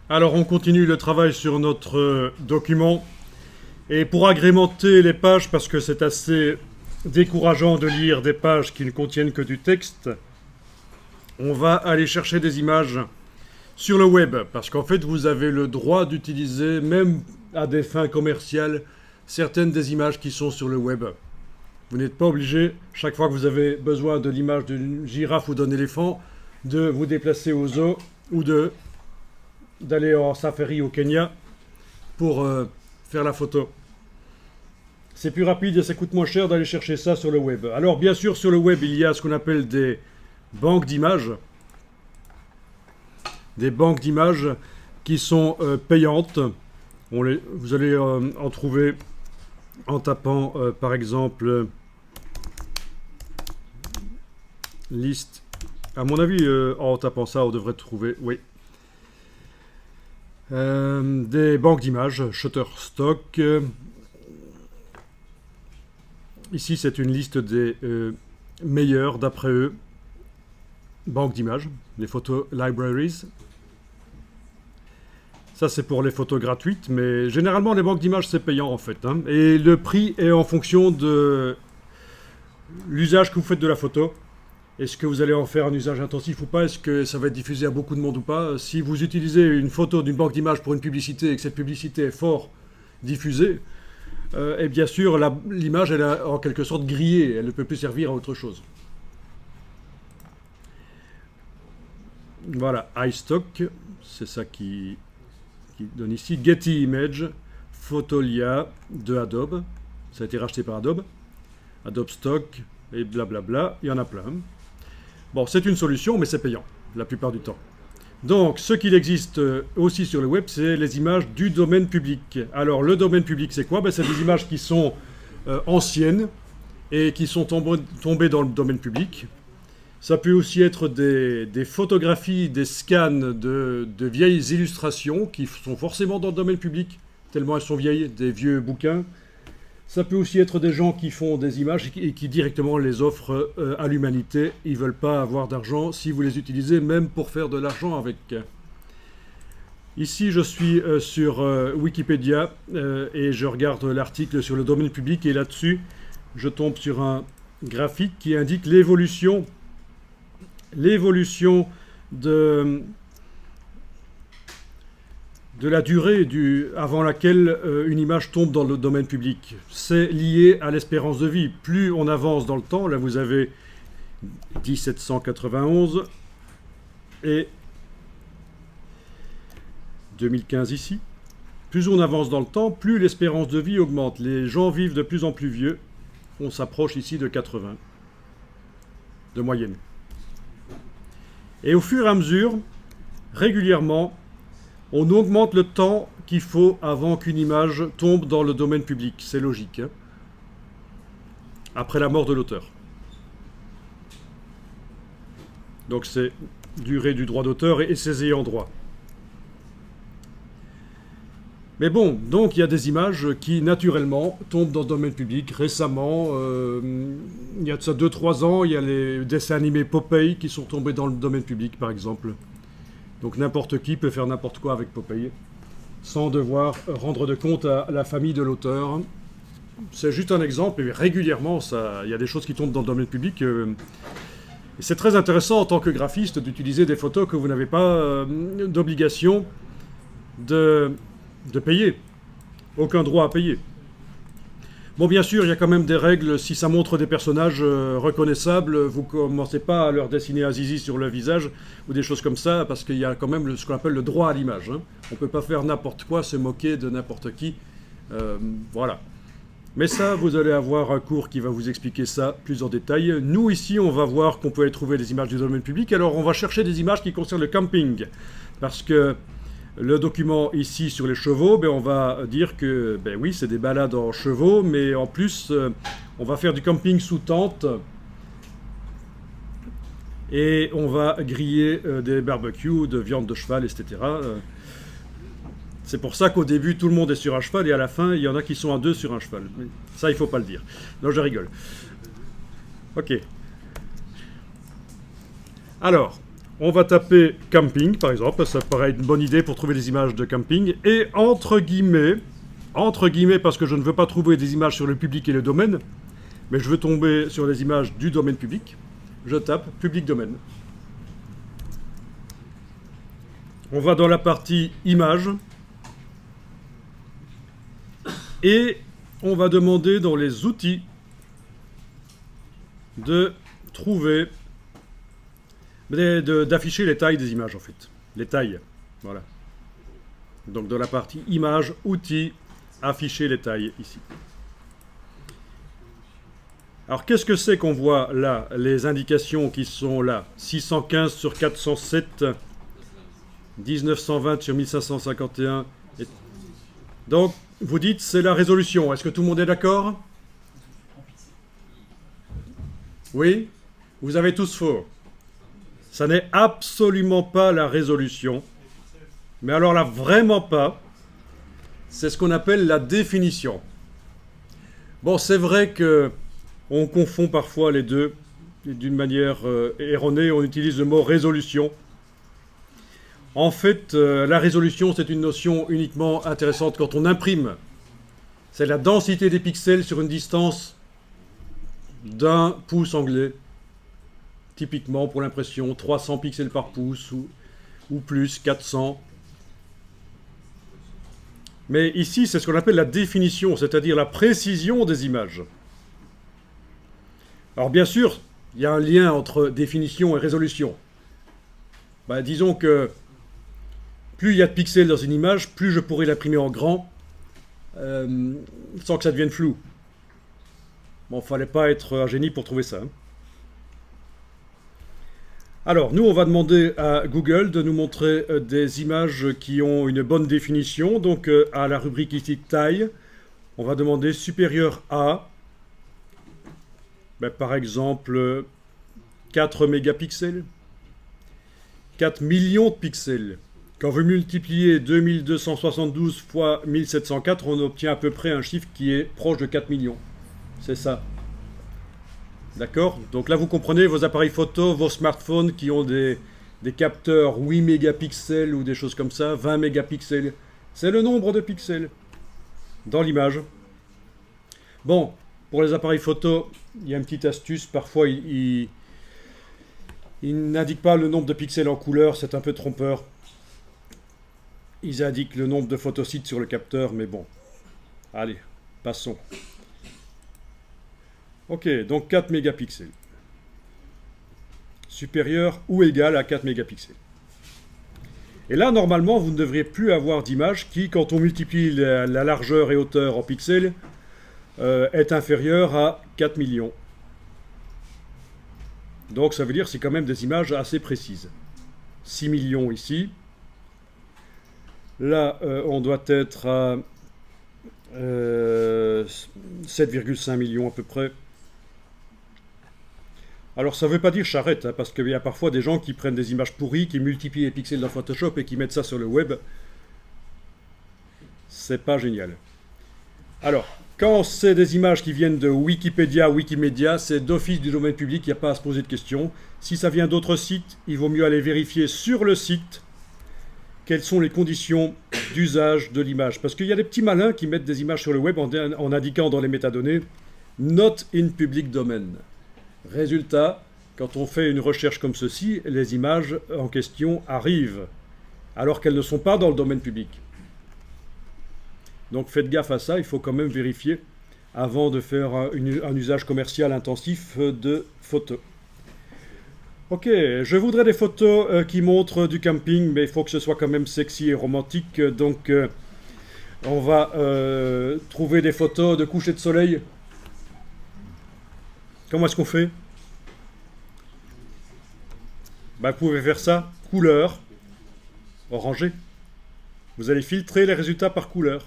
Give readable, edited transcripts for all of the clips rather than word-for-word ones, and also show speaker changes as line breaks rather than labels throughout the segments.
Alors on continue le travail sur notre document et pour agrémenter les pages, parce que c'est assez décourageant de lire des pages qui ne contiennent que du texte, on va aller chercher des images sur le web, parce qu'en fait vous avez le droit d'utiliser, même à des fins commerciales, certaines des images qui sont sur le web. Vous n'êtes pas obligé, chaque fois que vous avez besoin de l'image d'une girafe ou d'un éléphant, de vous déplacer au zoo ou d'aller en safari au Kenya pour faire la photo. C'est plus rapide et ça coûte moins cher d'aller chercher ça sur le web. Alors bien sûr, sur le web, il y a ce qu'on appelle des banques d'images. Des banques d'images qui sont payantes. Vous allez en trouver en tapant par exemple liste. À mon avis, en tapant ça, on devrait trouver, oui. Des banques d'images, Shutterstock. Ici, c'est une liste des meilleures, d'après eux, banques d'images, les photos libraries. Ça, c'est pour les photos gratuites, mais généralement, les banques d'images, c'est payant, en fait. Hein. Et le prix est en fonction de l'usage que vous faites de la photo. Est-ce que vous allez en faire un usage intensif ou pas? Est-ce que ça va être diffusé à beaucoup de monde ou pas? Si vous utilisez une photo d'une banque d'images pour une publicité et que cette publicité est fort diffusée, et bien sûr, l'image, elle est en quelque sorte grillée. Elle ne peut plus servir à autre chose. Voilà, iStock, c'est ça qui donne ici. Getty Image, Photolia de Adobe. Ça a été racheté par Adobe. Adobe Stock et blablabla. Il y en a plein. Bon, c'est une solution, mais c'est payant, la plupart du temps. Donc, ce qu'il existe aussi sur le web, c'est les images du domaine public. Alors, le domaine public, c'est quoi? C'est des images qui sont anciennes et qui sont tombées dans le domaine public. Ça peut aussi être des photographies, des scans de vieilles illustrations qui sont forcément dans le domaine public, tellement elles sont vieilles, des vieux bouquins. Ça peut aussi être des gens qui font des images et qui directement les offrent à l'humanité. Ils ne veulent pas avoir d'argent si vous les utilisez, même pour faire de l'argent avec. Ici, je suis sur Wikipédia et je regarde l'article sur le domaine public et là-dessus, je tombe sur un graphique qui indique l'évolution de la durée avant laquelle une image tombe dans le domaine public. C'est lié à l'espérance de vie. Plus on avance dans le temps, là vous avez 1791 et 2015 ici. Plus on avance dans le temps, plus l'espérance de vie augmente. Les gens vivent de plus en plus vieux. On s'approche ici de 80 de moyenne. Et au fur et à mesure, régulièrement, on augmente le temps qu'il faut avant qu'une image tombe dans le domaine public. C'est logique. Hein, après la mort de l'auteur. Donc c'est durée du droit d'auteur et ses ayants droit. Mais bon, donc il y a des images qui naturellement tombent dans le domaine public. Récemment, il y a de ça 2-3 ans, il y a les dessins animés Popeye qui sont tombés dans le domaine public par exemple. Donc n'importe qui peut faire n'importe quoi avec Popeye, sans devoir rendre de compte à la famille de l'auteur. C'est juste un exemple, et régulièrement, il y a des choses qui tombent dans le domaine public. Et c'est très intéressant en tant que graphiste d'utiliser des photos que vous n'avez pas d'obligation de payer. Aucun droit à payer. Bon, bien sûr, il y a quand même des règles. Si ça montre des personnages reconnaissables, vous ne commencez pas à leur dessiner un zizi sur le visage ou des choses comme ça, parce qu'il y a quand même ce qu'on appelle le droit à l'image. Hein. On ne peut pas faire n'importe quoi, se moquer de n'importe qui. Voilà. Mais ça, vous allez avoir un cours qui va vous expliquer ça plus en détail. Nous, ici, on va voir qu'on peut aller trouver des images du domaine public. Alors, on va chercher des images qui concernent le camping. Parce que le document ici sur les chevaux, on va dire que, oui, c'est des balades en chevaux, mais en plus, on va faire du camping sous tente. Et on va griller des barbecues de viande de cheval, etc. C'est pour ça qu'au début, tout le monde est sur un cheval, et à la fin, il y en a qui sont à deux sur un cheval. Mais ça, il ne faut pas le dire. Non, je rigole. Ok. Alors, On va taper camping, par exemple. Ça paraît une bonne idée pour trouver des images de camping. Et entre guillemets, parce que je ne veux pas trouver des images sur le public et le domaine, mais je veux tomber sur les images du domaine public, je tape public domaine. On va dans la partie images. Et on va demander dans les outils de trouver, d'afficher les tailles des images en fait. Les tailles, voilà. Donc dans la partie images, outils, afficher les tailles ici. Alors qu'est-ce que c'est qu'on voit là? Les indications qui sont là. 615 sur 407, 1920 sur 1551. Donc vous dites c'est la résolution. Est-ce que tout le monde est d'accord? Oui? Vous avez tous faux. Ça n'est absolument pas la résolution. Mais alors là, vraiment pas. C'est ce qu'on appelle la définition. Bon, c'est vrai que on confond parfois les deux. D'une manière erronée, on utilise le mot résolution. En fait, la résolution, c'est une notion uniquement intéressante quand on imprime. C'est la densité des pixels sur une distance d'1 pouce anglais. Typiquement, pour l'impression, 300 pixels par pouce ou plus, 400. Mais ici, c'est ce qu'on appelle la définition, c'est-à-dire la précision des images. Alors bien sûr, il y a un lien entre définition et résolution. Disons que plus il y a de pixels dans une image, plus je pourrais l'imprimer en grand, sans que ça devienne flou. Bon, il ne fallait pas être un génie pour trouver ça. Alors, nous, on va demander à Google de nous montrer des images qui ont une bonne définition. Donc, à la rubrique ici, taille, on va demander supérieur à, par exemple, 4 mégapixels, 4 millions de pixels. Quand vous multipliez 2272 fois 1704, on obtient à peu près un chiffre qui est proche de 4 millions. C'est ça. D'accord? Donc là, vous comprenez, vos appareils photo, vos smartphones qui ont des capteurs 8 mégapixels ou des choses comme ça, 20 mégapixels. C'est le nombre de pixels dans l'image. Bon, pour les appareils photo, il y a une petite astuce. Parfois, ils n'indiquent pas le nombre de pixels en couleur, c'est un peu trompeur. Ils indiquent le nombre de photosites sur le capteur, mais bon. Allez, passons. Ok, donc 4 mégapixels. Supérieur ou égal à 4 mégapixels. Et là, normalement, vous ne devriez plus avoir d'image qui, quand on multiplie la largeur et hauteur en pixels, est inférieure à 4 millions. Donc ça veut dire que c'est quand même des images assez précises. 6 millions ici. Là, on doit être à 7,5 millions à peu près. Alors ça ne veut pas dire j'arrête, parce qu'il y a parfois des gens qui prennent des images pourries, qui multiplient les pixels dans Photoshop et qui mettent ça sur le web. C'est pas génial. Alors, quand c'est des images qui viennent de Wikipédia, Wikimedia, c'est d'office du domaine public, il n'y a pas à se poser de questions. Si ça vient d'autres sites, il vaut mieux aller vérifier sur le site quelles sont les conditions d'usage de l'image. Parce qu'il y a des petits malins qui mettent des images sur le web en indiquant dans les métadonnées « Not in public domain ». Résultat, quand on fait une recherche comme ceci, les images en question arrivent, alors qu'elles ne sont pas dans le domaine public. Donc faites gaffe à ça, il faut quand même vérifier avant de faire un usage commercial intensif de photos. Ok, je voudrais des photos qui montrent du camping, mais il faut que ce soit quand même sexy et romantique, donc on va trouver des photos de coucher de soleil. Comment est-ce qu'on fait? Vous pouvez faire ça, couleur, orangé. Vous allez filtrer les résultats par couleur.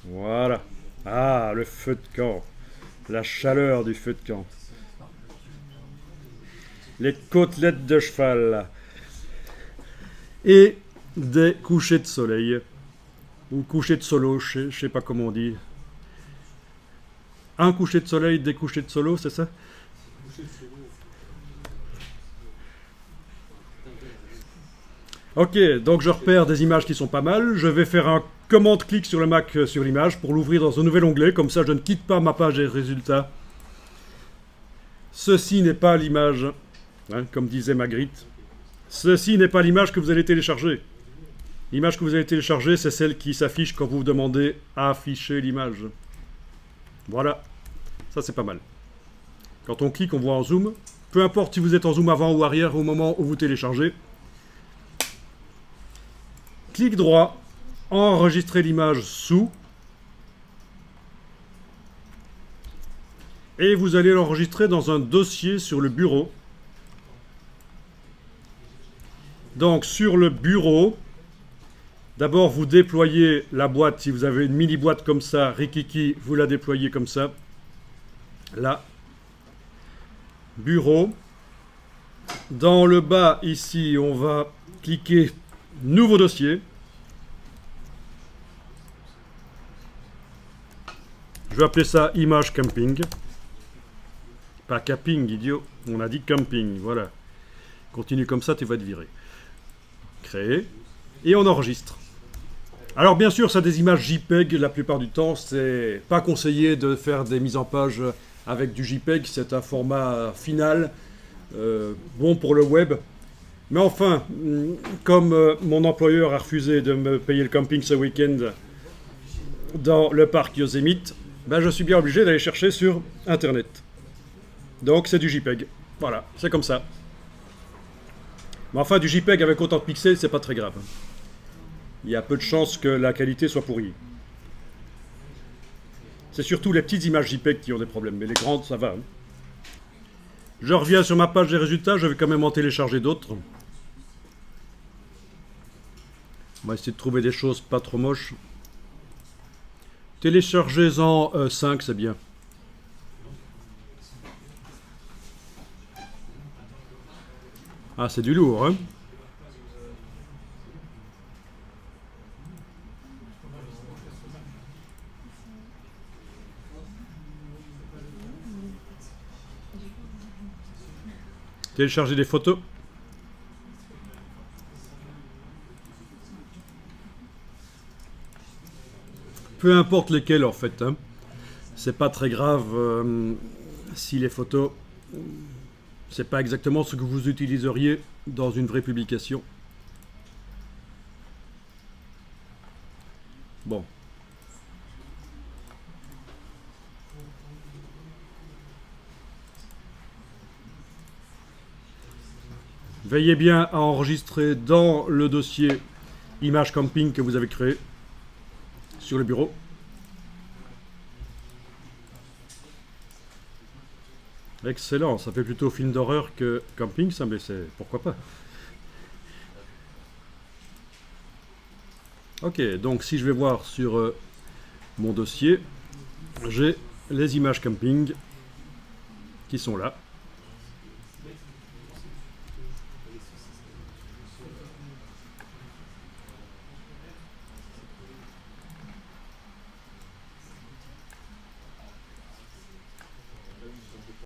Voilà. Ah, le feu de camp. La chaleur du feu de camp. Les côtelettes de cheval. Et des couchers de soleil. Ou couchers de solo, je ne sais pas comment on dit. Un coucher de soleil, des couchers de solo, c'est ça? Ok, donc je repère des images qui sont pas mal. Je vais faire un commande-clic sur le Mac sur l'image pour l'ouvrir dans un nouvel onglet. Comme ça, je ne quitte pas ma page des résultats. Ceci n'est pas l'image, hein, comme disait Magritte. Ceci n'est pas l'image que vous allez télécharger. L'image que vous allez télécharger, c'est celle qui s'affiche quand vous demandez à afficher l'image. Voilà, ça c'est pas mal. Quand on clique, on voit en zoom. Peu importe si vous êtes en zoom avant ou arrière au moment où vous téléchargez. Clic droit, enregistrer l'image sous. Et vous allez l'enregistrer dans un dossier sur le bureau. Donc sur le bureau, d'abord vous déployez la boîte. Si vous avez une mini boîte comme ça, Rikiki, vous la déployez comme ça. Là. Bureau. Dans le bas ici, on va cliquer nouveau dossier. Je vais appeler ça image camping. Pas camping, idiot. On a dit camping, voilà. Continue comme ça, tu vas être viré. Créer. Et on enregistre. Alors bien sûr, ça des images JPEG. La plupart du temps, c'est pas conseillé de faire des mises en page avec du JPEG. C'est un format final, bon pour le web. Mais enfin, comme mon employeur a refusé de me payer le camping ce week-end dans le parc Yosemite, ben je suis bien obligé d'aller chercher sur Internet. Donc c'est du JPEG. Voilà, c'est comme ça. Mais enfin, du JPEG avec autant de pixels, c'est pas très grave. Il y a peu de chances que la qualité soit pourrie. C'est surtout les petites images JPEG qui ont des problèmes, mais les grandes, ça va. Hein. Je reviens sur ma page des résultats, je vais quand même en télécharger d'autres. On va essayer de trouver des choses pas trop moches. Téléchargez-en 5, c'est bien. Ah, c'est du lourd, hein. Télécharger des photos. Peu importe lesquelles, en fait. Hein. C'est pas très grave si les photos... c'est pas exactement ce que vous utiliseriez dans une vraie publication. Bon. Veillez bien à enregistrer dans le dossier image camping que vous avez créé sur le bureau. Excellent, ça fait plutôt film d'horreur que camping, ça, mais c'est pourquoi pas. Ok, donc si je vais voir sur mon dossier, j'ai les images camping qui sont là.